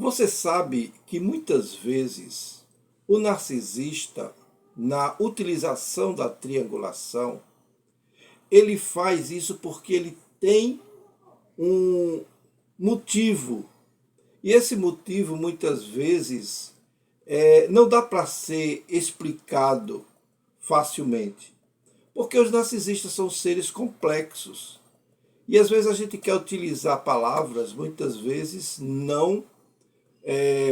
Você sabe que muitas vezes o narcisista, na utilização da triangulação, ele faz isso porque ele tem um motivo. E esse motivo, muitas vezes, não dá para ser explicado facilmente. Porque os narcisistas são seres complexos. E às vezes a gente quer utilizar palavras, muitas vezes não,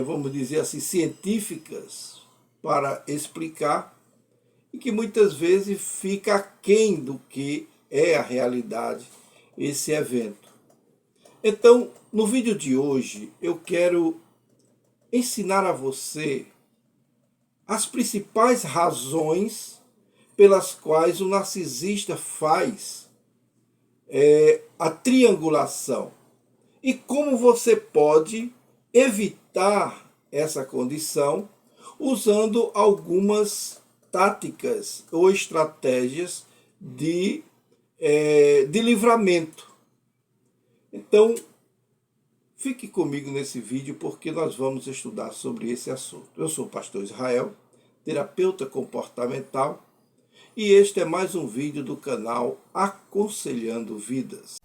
vamos dizer assim, científicas para explicar, e que muitas vezes fica aquém do que é a realidade esse evento. Então, no vídeo de hoje, eu quero ensinar a você as principais razões pelas quais o narcisista faz a triangulação e como você pode evitar essa condição usando algumas táticas ou estratégias de livramento. Então, fique comigo nesse vídeo porque nós vamos estudar sobre esse assunto. Eu sou o pastor Israel, terapeuta comportamental, e este é mais um vídeo do canal Aconselhando Vidas.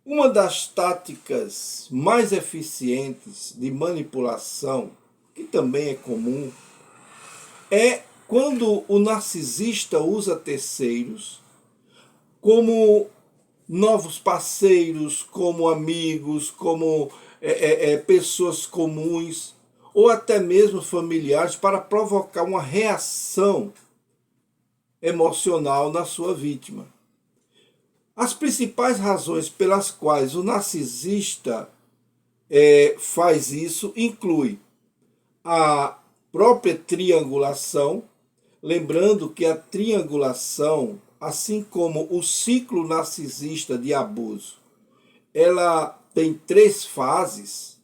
Uma das táticas mais eficientes de manipulação, que também é comum, é quando o narcisista usa terceiros como novos parceiros, como amigos, como pessoas comuns, ou até mesmo familiares, para provocar uma reação emocional na sua vítima. As principais razões pelas quais o narcisista faz isso inclui a própria triangulação, lembrando que a triangulação, assim como o ciclo narcisista de abuso, ela tem 3 fases.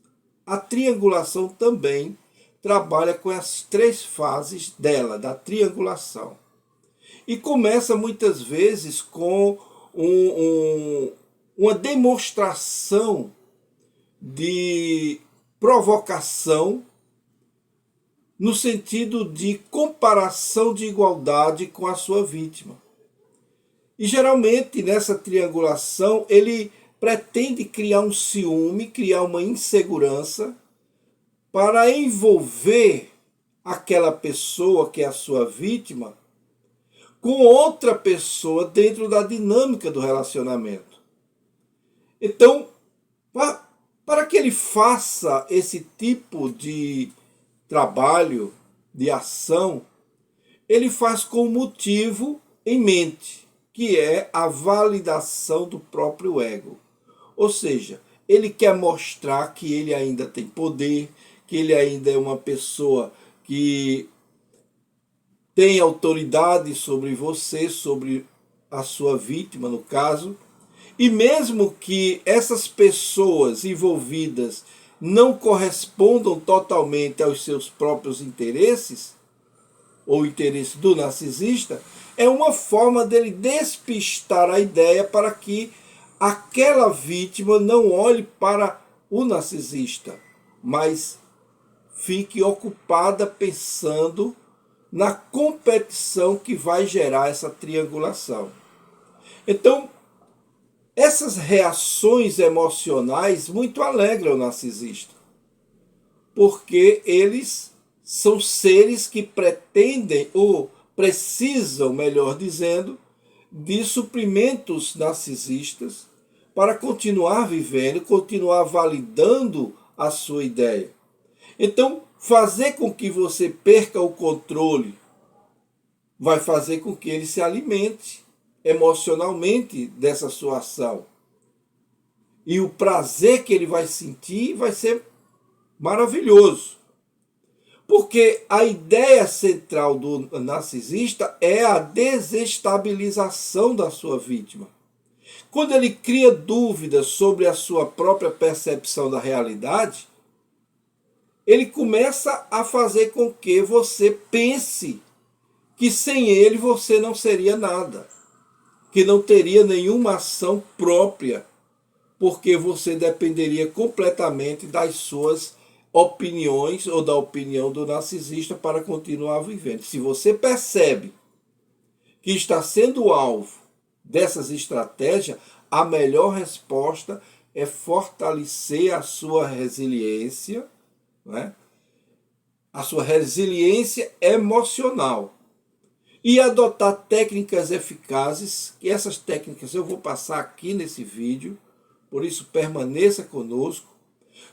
A triangulação também trabalha com as 3 fases dela, da triangulação. E começa muitas vezes com uma demonstração de provocação no sentido de comparação de igualdade com a sua vítima. E geralmente nessa triangulação ele pretende criar um ciúme, criar uma insegurança para envolver aquela pessoa que é a sua vítima com outra pessoa dentro da dinâmica do relacionamento. Então, para que ele faça esse tipo de trabalho, de ação, ele faz com um motivo em mente, que é a validação do próprio ego. Ou seja, ele quer mostrar que ele ainda tem poder, que ele ainda é uma pessoa que tem autoridade sobre você, sobre a sua vítima, no caso. E mesmo que essas pessoas envolvidas não correspondam totalmente aos seus próprios interesses, ou interesse do narcisista, é uma forma dele despistar a ideia para que aquela vítima não olhe para o narcisista, mas fique ocupada pensando na competição que vai gerar essa triangulação. Então, essas reações emocionais muito alegram o narcisista, porque eles são seres que pretendem, ou precisam, melhor dizendo, de suprimentos narcisistas para continuar vivendo, continuar validando a sua ideia. Então, fazer com que você perca o controle vai fazer com que ele se alimente emocionalmente dessa sua ação. E o prazer que ele vai sentir vai ser maravilhoso. Porque a ideia central do narcisista é a desestabilização da sua vítima. Quando ele cria dúvidas sobre a sua própria percepção da realidade, ele começa a fazer com que você pense que sem ele você não seria nada. que não teria nenhuma ação própria, porque você dependeria completamente das suas opiniões ou da opinião do narcisista para continuar vivendo. Se você percebe que está sendo alvo dessas estratégias, a melhor resposta é fortalecer a sua resiliência, né? A sua resiliência emocional e adotar técnicas eficazes, que essas técnicas eu vou passar aqui nesse vídeo, por isso permaneça conosco,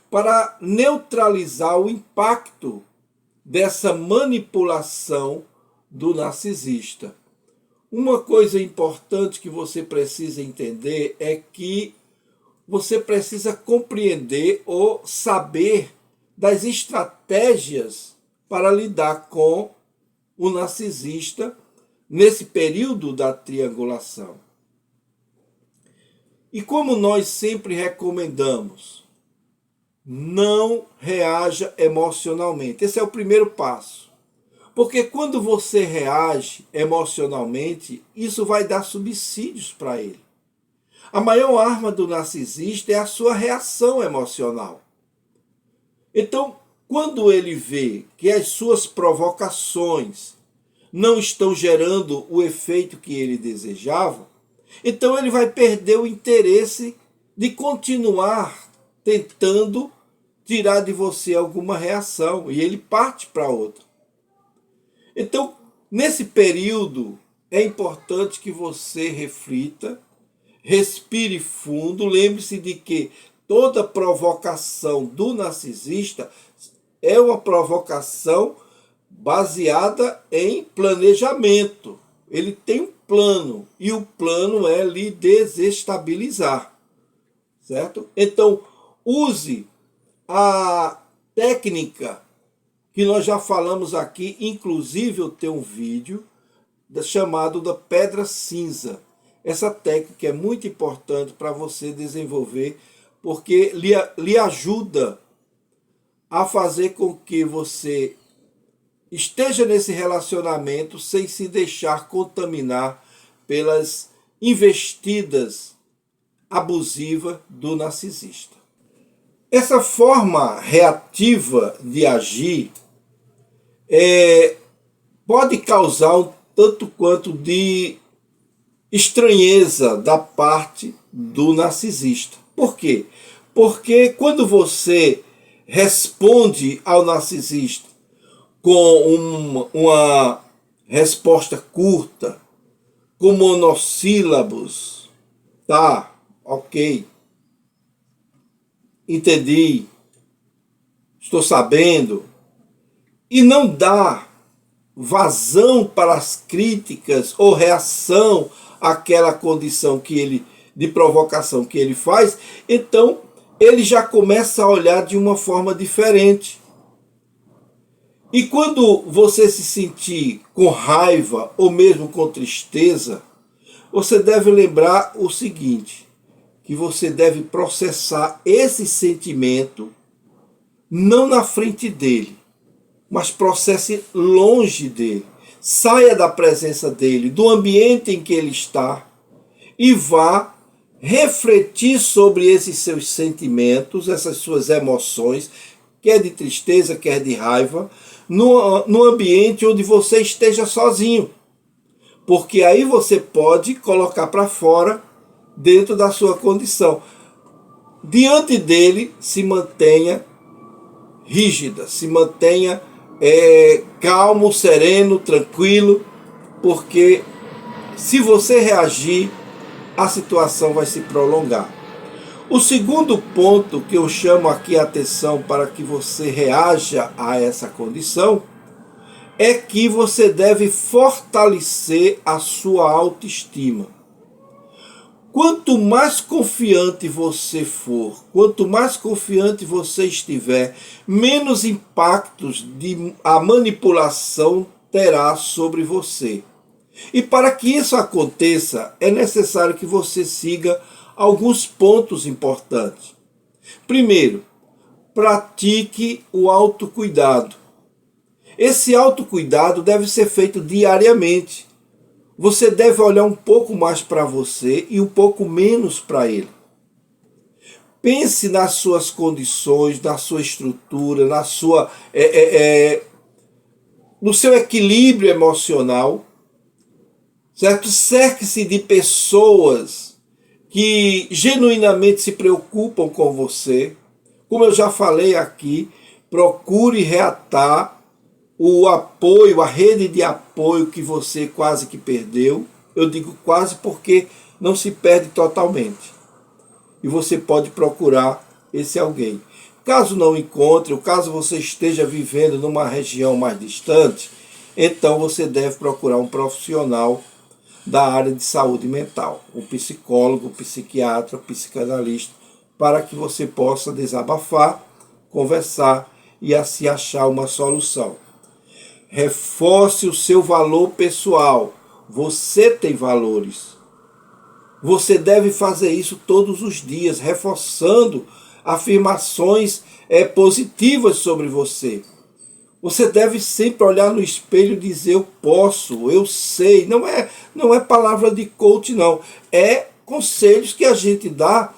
para neutralizar o impacto dessa manipulação do narcisista. Uma coisa importante que você precisa entender é que você precisa compreender ou saber das estratégias para lidar com o narcisista nesse período da triangulação. E como nós sempre recomendamos, não reaja emocionalmente. Esse é o primeiro passo. Porque quando você reage emocionalmente, isso vai dar subsídios para ele. A maior arma do narcisista é a sua reação emocional. Então, quando ele vê que as suas provocações não estão gerando o efeito que ele desejava, então ele vai perder o interesse de continuar tentando tirar de você alguma reação, e ele parte para outra. Então, nesse período, é importante que você reflita, respire fundo, lembre-se de que toda provocação do narcisista é uma provocação baseada em planejamento. Ele tem um plano, e o plano é lhe desestabilizar, certo? Então, use a técnica que nós já falamos aqui, inclusive eu tenho um vídeo chamado da pedra cinza. Essa técnica é muito importante para você desenvolver, porque lhe ajuda a fazer com que você esteja nesse relacionamento sem se deixar contaminar pelas investidas abusivas do narcisista. Essa forma reativa de agir pode causar um tanto quanto de estranheza da parte do narcisista. Por quê? Porque quando você responde ao narcisista com uma resposta curta, com monossílabos, tá, ok, entendi, estou sabendo, e não dá vazão para as críticas ou reação àquela condição que ele, de provocação que ele faz, então ele já começa a olhar de uma forma diferente. E quando você se sentir com raiva ou mesmo com tristeza, você deve lembrar o seguinte, que você deve processar esse sentimento não na frente dele, mas processe longe dele. Saia da presença dele, do ambiente em que ele está, e vá refletir sobre esses seus sentimentos, essas suas emoções, quer de tristeza, quer de raiva, no ambiente onde você esteja sozinho. Porque aí você pode colocar para fora dentro da sua condição. Diante dele, se mantenha rígida, se mantenha calmo, sereno, tranquilo, porque se você reagir, a situação vai se prolongar. O segundo ponto que eu chamo aqui a atenção para que você reaja a essa condição é que você deve fortalecer a sua autoestima. Quanto mais confiante você for, quanto mais confiante você estiver, menos impactos a manipulação terá sobre você. E para que isso aconteça, é necessário que você siga alguns pontos importantes. Primeiro, pratique o autocuidado. Esse autocuidado deve ser feito diariamente. você deve olhar um pouco mais para você e um pouco menos para ele. Pense nas suas condições, na sua estrutura, no seu equilíbrio emocional, certo? Cerque-se de pessoas que genuinamente se preocupam com você. Como eu já falei aqui, procure reatar o apoio, a rede de apoio que você quase que perdeu. Eu digo quase porque não se perde totalmente. E você pode procurar esse alguém. Caso não encontre, ou caso você esteja vivendo numa região mais distante, então você deve procurar um profissional da área de saúde mental, um psicólogo, um psiquiatra, um psicanalista, para que você possa desabafar, conversar e assim achar uma solução. Reforce o seu valor pessoal. Você tem valores. Você deve fazer isso todos os dias, reforçando afirmações positivas sobre você. Você deve sempre olhar no espelho e dizer: eu posso, eu sei. Não é palavra de coach, não. É conselhos que a gente dá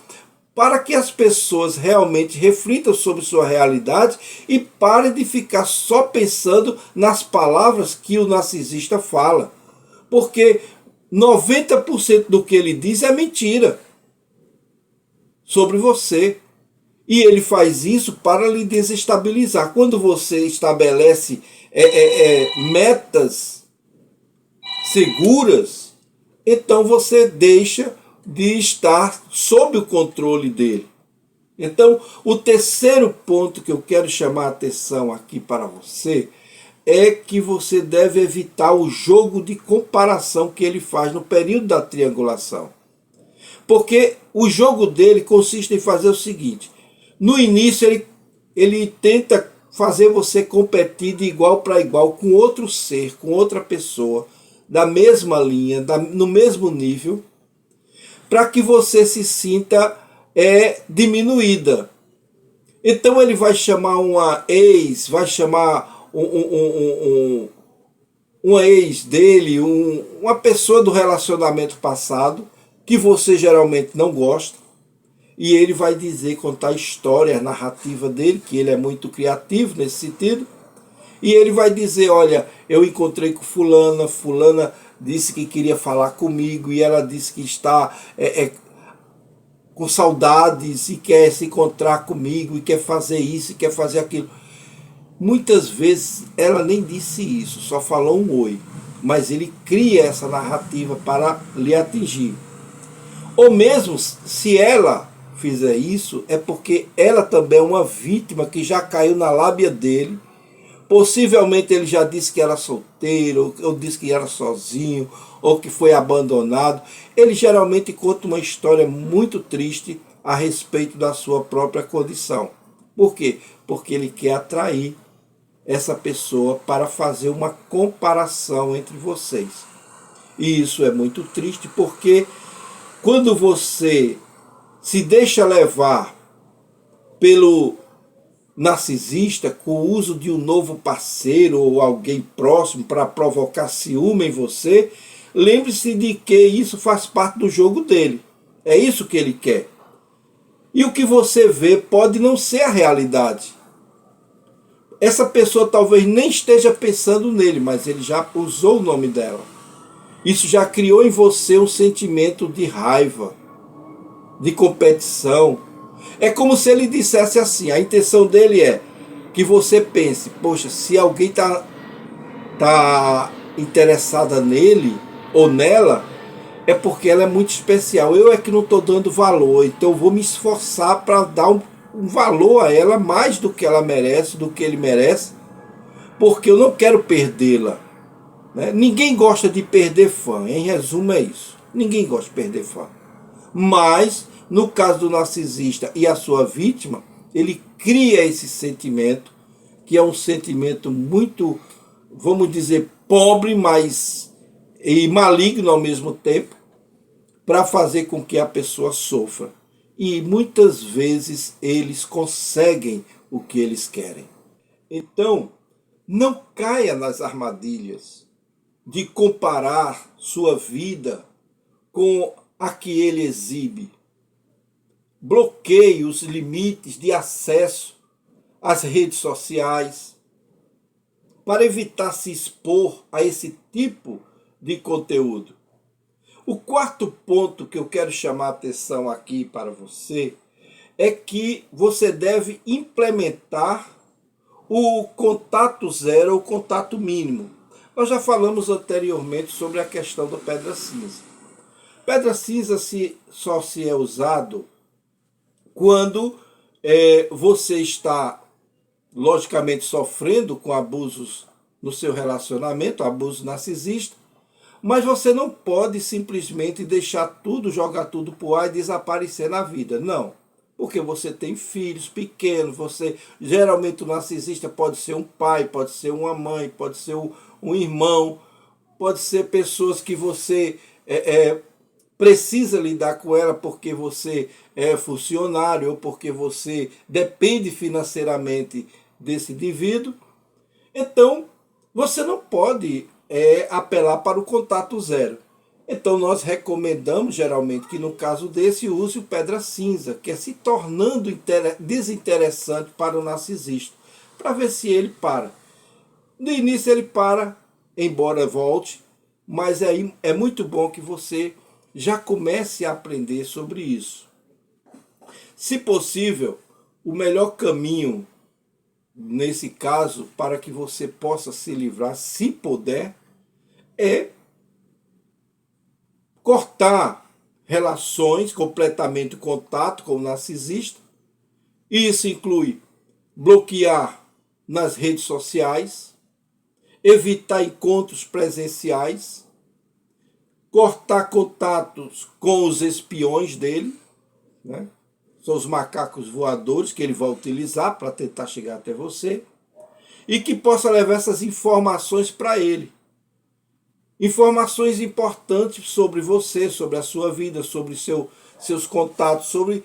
para que as pessoas realmente reflitam sobre sua realidade e parem de ficar só pensando nas palavras que o narcisista fala. Porque 90% do que ele diz é mentira sobre você. E ele faz isso para lhe desestabilizar. Quando você estabelece metas seguras, então você deixa de estar sob o controle dele. Então, o terceiro ponto que eu quero chamar a atenção aqui para você é que você deve evitar o jogo de comparação que ele faz no período da triangulação. Porque o jogo dele consiste em fazer o seguinte: no início ele tenta fazer você competir de igual para igual com outro ser, com outra pessoa, da mesma linha, no mesmo nível, para que você se sinta diminuída. Então ele vai chamar uma ex, vai chamar uma ex dele, uma pessoa do relacionamento passado, que você geralmente não gosta, e ele vai dizer, contar a história, a narrativa dele, que ele é muito criativo nesse sentido, e ele vai dizer: olha, eu encontrei com fulana disse que queria falar comigo, e ela disse que está com saudades e quer se encontrar comigo, e quer fazer isso, e quer fazer aquilo. Muitas vezes ela nem disse isso, só falou um oi, mas ele cria essa narrativa para lhe atingir. Ou mesmo se ela fizer isso, é porque ela também é uma vítima que já caiu na lábia dele. Possivelmente ele já disse que era solteiro, ou disse que era sozinho, ou que foi abandonado. Ele geralmente conta uma história muito triste a respeito da sua própria condição. Por quê? Porque ele quer atrair essa pessoa para fazer uma comparação entre vocês. E isso é muito triste, porque quando você se deixa levar pelo narcisista com o uso de um novo parceiro ou alguém próximo para provocar ciúme em você, lembre-se de que isso faz parte do jogo dele. É isso que ele quer. E o que você vê pode não ser a realidade. Essa pessoa talvez nem esteja pensando nele, mas ele já usou o nome dela. Isso já criou em você um sentimento de raiva, de competição. É como se ele dissesse assim: a intenção dele é que você pense: poxa, se alguém tá interessada nele ou nela, é porque ela é muito especial. Eu é que não estou dando valor, então eu vou me esforçar para dar um valor a ela mais do que ela merece, do que ele merece, porque eu não quero perdê-la. Né? Ninguém gosta de perder fã, em resumo é isso. Ninguém gosta de perder fã. Mas, no caso do narcisista e a sua vítima, ele cria esse sentimento, que é um sentimento muito, vamos dizer, pobre, mas e maligno ao mesmo tempo, para fazer com que a pessoa sofra. E muitas vezes eles conseguem o que eles querem. Então, não caia nas armadilhas de comparar sua vida com a que ele exibe. Bloqueie os limites de acesso às redes sociais para evitar se expor a esse tipo de conteúdo. O quarto ponto que eu quero chamar a atenção aqui para você é que você deve implementar o contato zero ou contato mínimo. Nós já falamos anteriormente sobre a questão da pedra cinza. Pedra cinza só se é usado quando você está, logicamente, sofrendo com abusos no seu relacionamento, abuso narcisista, mas você não pode simplesmente deixar tudo, jogar tudo pro ar e desaparecer na vida. Não. Porque você tem filhos pequenos, geralmente o narcisista pode ser um pai, pode ser uma mãe, pode ser um irmão, pode ser pessoas que você precisa lidar com ela porque você é funcionário ou porque você depende financeiramente desse indivíduo. Então, você não pode apelar para o contato zero. Então, nós recomendamos, geralmente, que no caso desse, use o pedra cinza, que é se tornando desinteressante para o narcisista, para ver se ele para. No início ele para, embora volte, mas é muito bom que você já comece a aprender sobre isso. Se possível, o melhor caminho, nesse caso, para que você possa se livrar, se puder, é cortar relações, completamente contato com o narcisista. Isso inclui bloquear nas redes sociais, evitar encontros presenciais, cortar contatos com os espiões dele, né? São os macacos voadores que ele vai utilizar para tentar chegar até você, e que possa levar essas informações para ele. Informações importantes sobre você, sobre a sua vida, sobre seus contatos, sobre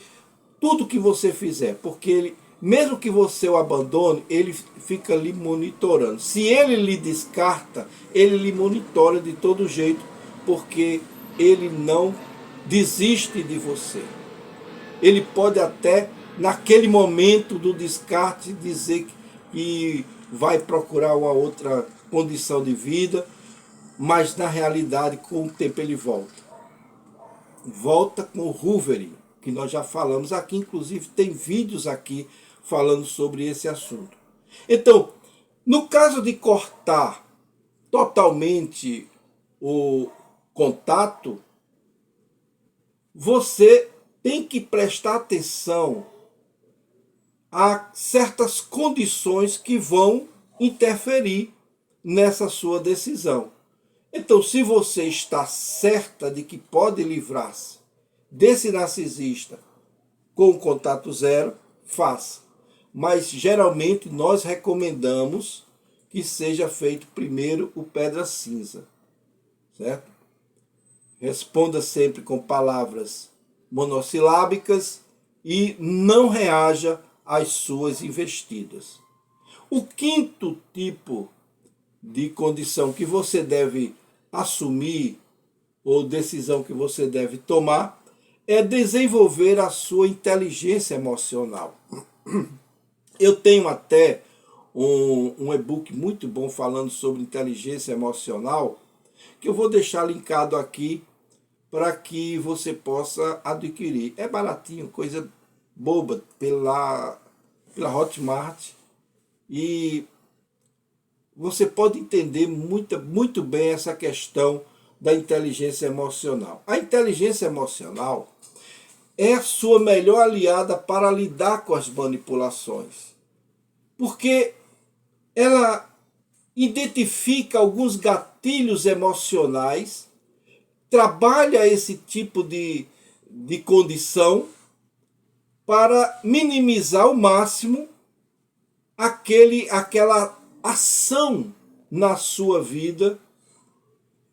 tudo que você fizer, porque ele, mesmo que você o abandone, ele fica lhe monitorando. Se ele lhe descarta, ele lhe monitora de todo jeito, porque ele não desiste de você. Ele pode até, naquele momento do descarte, dizer que vai procurar uma outra condição de vida, mas na realidade, com o tempo ele volta. Volta com o Hoover, que nós já falamos aqui, inclusive tem vídeos aqui falando sobre esse assunto. Então, no caso de cortar totalmente o contato, você tem que prestar atenção a certas condições que vão interferir nessa sua decisão. Então, se você está certa de que pode livrar-se desse narcisista com o contato zero, faça. Mas, geralmente, nós recomendamos que seja feito primeiro o pedra cinza, certo? Responda sempre com palavras monossilábicas e não reaja às suas investidas. O quinto tipo de condição que você deve assumir ou decisão que você deve tomar é desenvolver a sua inteligência emocional. Eu tenho até um e-book muito bom falando sobre inteligência emocional, que eu vou deixar linkado aqui para que você possa adquirir. É baratinho, coisa boba, pela Hotmart, e você pode entender muito bem essa questão da inteligência emocional. A inteligência emocional é a sua melhor aliada para lidar com as manipulações, porque ela identifica alguns gatilhos emocionais, trabalha esse tipo de condição para minimizar ao máximo aquela ação na sua vida,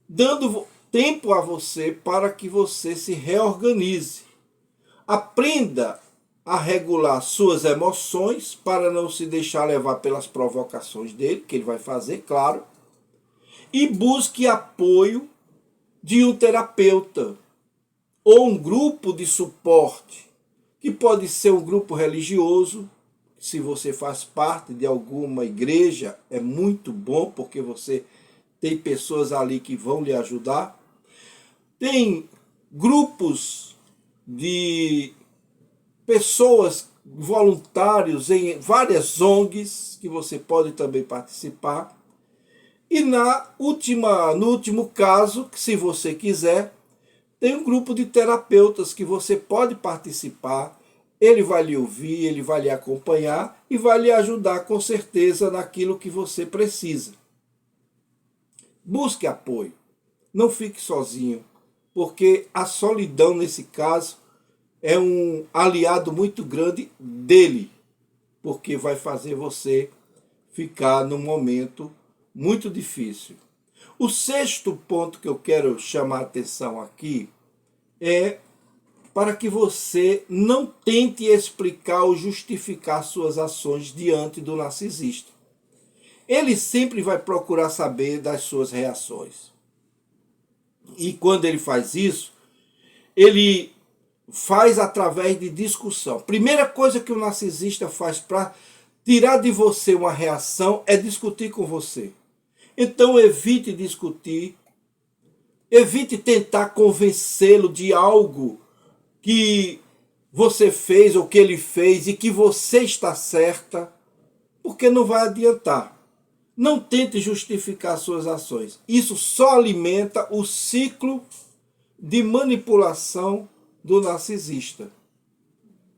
dando tempo a você para que você se reorganize. Aprenda a regular suas emoções para não se deixar levar pelas provocações dele, que ele vai fazer, claro. e busque apoio de um terapeuta ou um grupo de suporte, que pode ser um grupo religioso. Se você faz parte de alguma igreja, é muito bom, porque você tem pessoas ali que vão lhe ajudar. Tem grupos de pessoas, voluntários em várias ONGs, que você pode também participar. E no último caso, se você quiser, tem um grupo de terapeutas que você pode participar. Ele vai lhe ouvir, ele vai lhe acompanhar e vai lhe ajudar com certeza naquilo que você precisa. Busque apoio. Não fique sozinho, porque a solidão nesse caso é um aliado muito grande dele, porque vai fazer você ficar num momento muito difícil. O sexto ponto que eu quero chamar a atenção aqui é para que você não tente explicar ou justificar suas ações diante do narcisista. Ele sempre vai procurar saber das suas reações. E quando ele faz isso, ele faz através de discussão. Primeira coisa que o narcisista faz para tirar de você uma reação é discutir com você. Então evite discutir, evite tentar convencê-lo de algo que você fez ou que ele fez e que você está certa, porque não vai adiantar. Não tente justificar suas ações. Isso só alimenta o ciclo de manipulação do narcisista.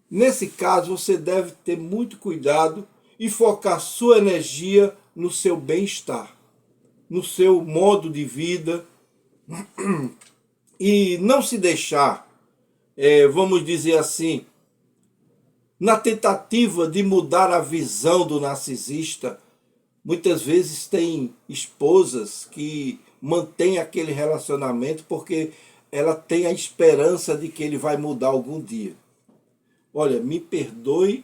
Nesse caso, você deve ter muito cuidado e focar sua energia no seu bem-estar, no seu modo de vida, e não se deixar, vamos dizer assim, na tentativa de mudar a visão do narcisista. Muitas vezes tem esposas que mantêm aquele relacionamento porque ela tem a esperança de que ele vai mudar algum dia. Olha, me perdoe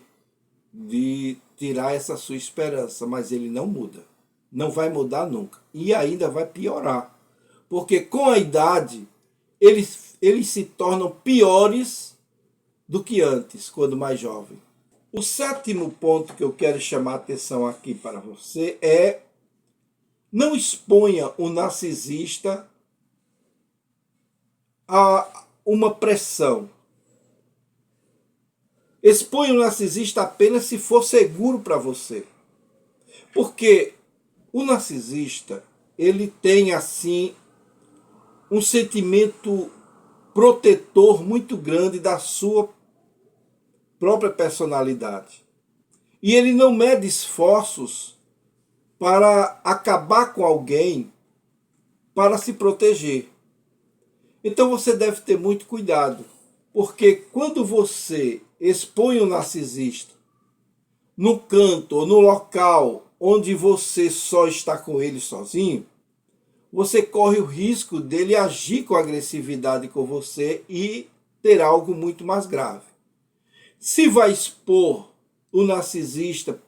de tirar essa sua esperança, mas ele não muda. Não vai mudar nunca. E ainda vai piorar. Porque com a idade, eles se tornam piores do que antes, quando mais jovem. O sétimo ponto que eu quero chamar a atenção aqui para você é: não exponha o narcisista a uma pressão. Exponha o narcisista apenas se for seguro para você. Porque o narcisista, ele tem assim um sentimento protetor muito grande da sua própria personalidade. E ele não mede esforços para acabar com alguém para se proteger. Então você deve ter muito cuidado, porque quando você expõe o narcisista no canto ou no local onde você só está com ele sozinho, você corre o risco dele agir com agressividade com você e ter algo muito mais grave. Se vai expor o narcisista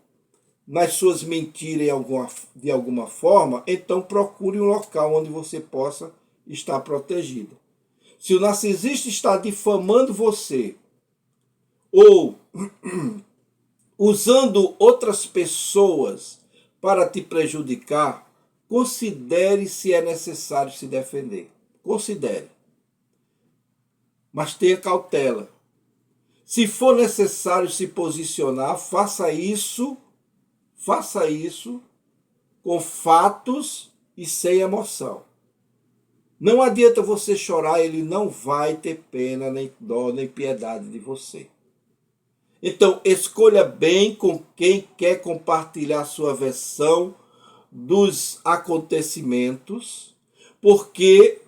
nas suas mentiras de alguma forma, então procure um local onde você possa estar protegido. Se o narcisista está difamando você ou usando outras pessoas para te prejudicar, considere se é necessário se defender. Considere. Mas tenha cautela. Se for necessário se posicionar, faça isso com fatos e sem emoção. Não adianta você chorar, ele não vai ter pena, nem dó, nem piedade de você. Então, escolha bem com quem quer compartilhar sua versão dos acontecimentos, porque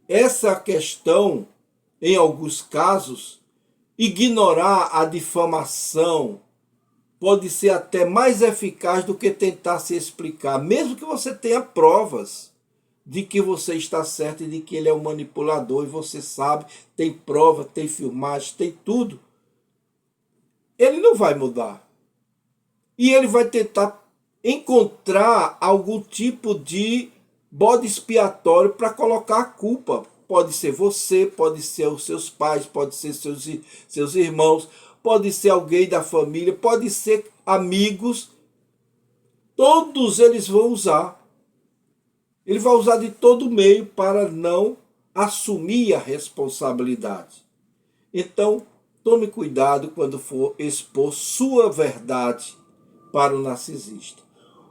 essa questão, em alguns casos, ignorar a difamação pode ser até mais eficaz do que tentar se explicar, mesmo que você tenha provas de que você está certo e de que ele é um manipulador, e você sabe, tem prova, tem filmagem, tem tudo. Ele não vai mudar. E ele vai tentar encontrar algum tipo de bode expiatório para colocar a culpa. Pode ser você, pode ser os seus pais, pode ser seus irmãos, pode ser alguém da família, pode ser amigos. Todos eles vão usar. Ele vai usar de todo meio para não assumir a responsabilidade. Então, tome cuidado quando for expor sua verdade para o narcisista.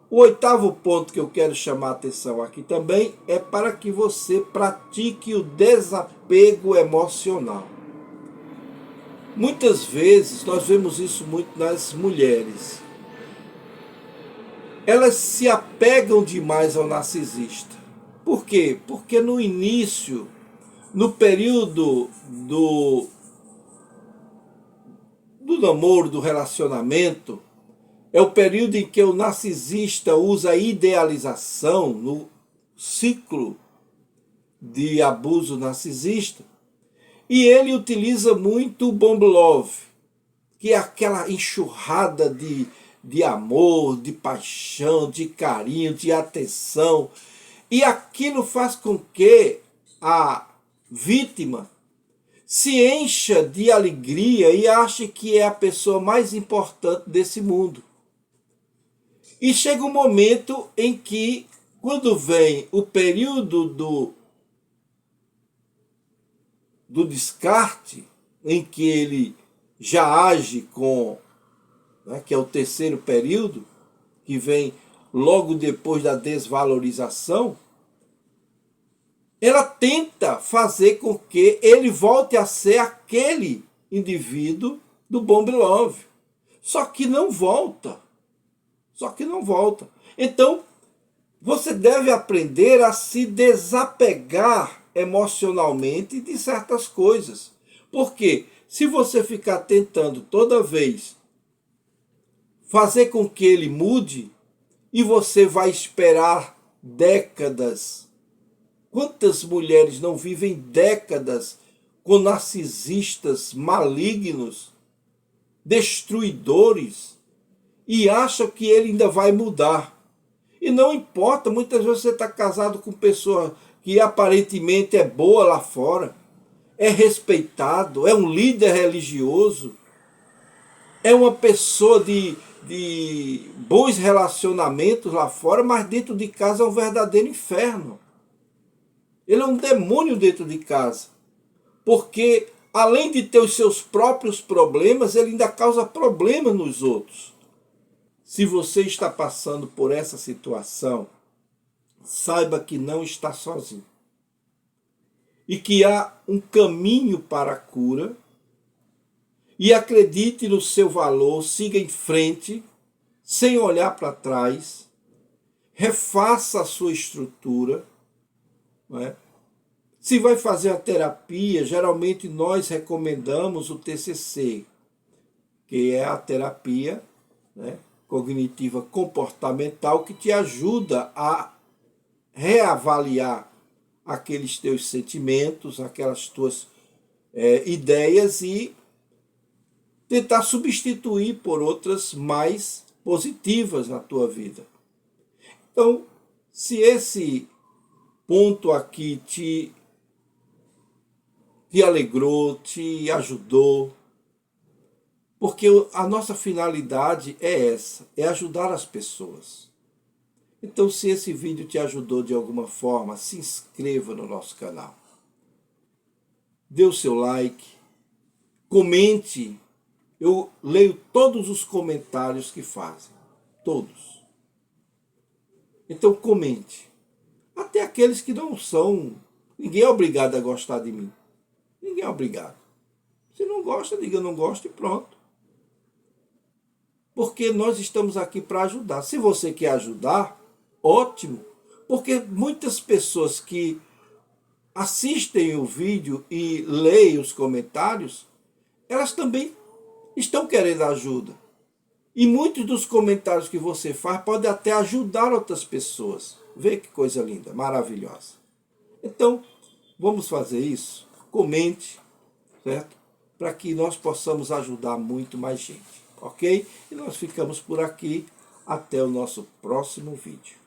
O oitavo ponto que eu quero chamar a atenção aqui também é para que você pratique o desapego emocional. Muitas vezes nós vemos isso muito nas mulheres. Elas se apegam demais ao narcisista. Por quê? Porque no início, no período do namoro, do relacionamento, é o período em que o narcisista usa a idealização no ciclo de abuso narcisista, e ele utiliza muito o bomb love, que é aquela enxurrada de amor, de paixão, de carinho, de atenção, e aquilo faz com que a vítima se encha de alegria e ache que é a pessoa mais importante desse mundo. E chega um momento em que, quando vem o período do descarte, em que ele já age com, né, que é o terceiro período, que vem logo depois da desvalorização, ela tenta fazer com que ele volte a ser aquele indivíduo do bomb love. Só que não volta. Então, você deve aprender a se desapegar emocionalmente de certas coisas. Porque se você ficar tentando toda vez fazer com que ele mude, e você vai esperar décadas. Quantas mulheres não vivem décadas com narcisistas malignos, destruidores, e acham que ele ainda vai mudar? E não importa, muitas vezes você está casado com pessoa que aparentemente é boa lá fora, é respeitado, é um líder religioso, é uma pessoa de bons relacionamentos lá fora, mas dentro de casa é um verdadeiro inferno. Ele é um demônio dentro de casa, porque além de ter os seus próprios problemas, ele ainda causa problemas nos outros. Se você está passando por essa situação, saiba que não está sozinho. E que há um caminho para a cura. E acredite no seu valor, siga em frente, sem olhar para trás. Refaça a sua estrutura. Não é? Se vai fazer a terapia, geralmente nós recomendamos o TCC, que é a terapia, né, cognitiva comportamental, que te ajuda a reavaliar aqueles teus sentimentos, aquelas tuas ideias e tentar substituir por outras mais positivas na tua vida. Então, se esse ponto aqui te alegrou, te ajudou, porque a nossa finalidade é essa, é ajudar as pessoas. Então, se esse vídeo te ajudou de alguma forma, se inscreva no nosso canal. Dê o seu like, comente. Eu leio todos os comentários que fazem. Todos. Então comente. Até aqueles que não são. Ninguém é obrigado a gostar de mim. Ninguém é obrigado. Se não gosta, diga não gosto e pronto. Porque nós estamos aqui para ajudar. Se você quer ajudar, ótimo. Porque muitas pessoas que assistem o vídeo e leem os comentários, elas também estão querendo ajuda. E muitos dos comentários que você faz podem até ajudar outras pessoas. Vê que coisa linda, maravilhosa. Então, vamos fazer isso? Comente, certo? Para que nós possamos ajudar muito mais gente, ok? E nós ficamos por aqui. Até o nosso próximo vídeo.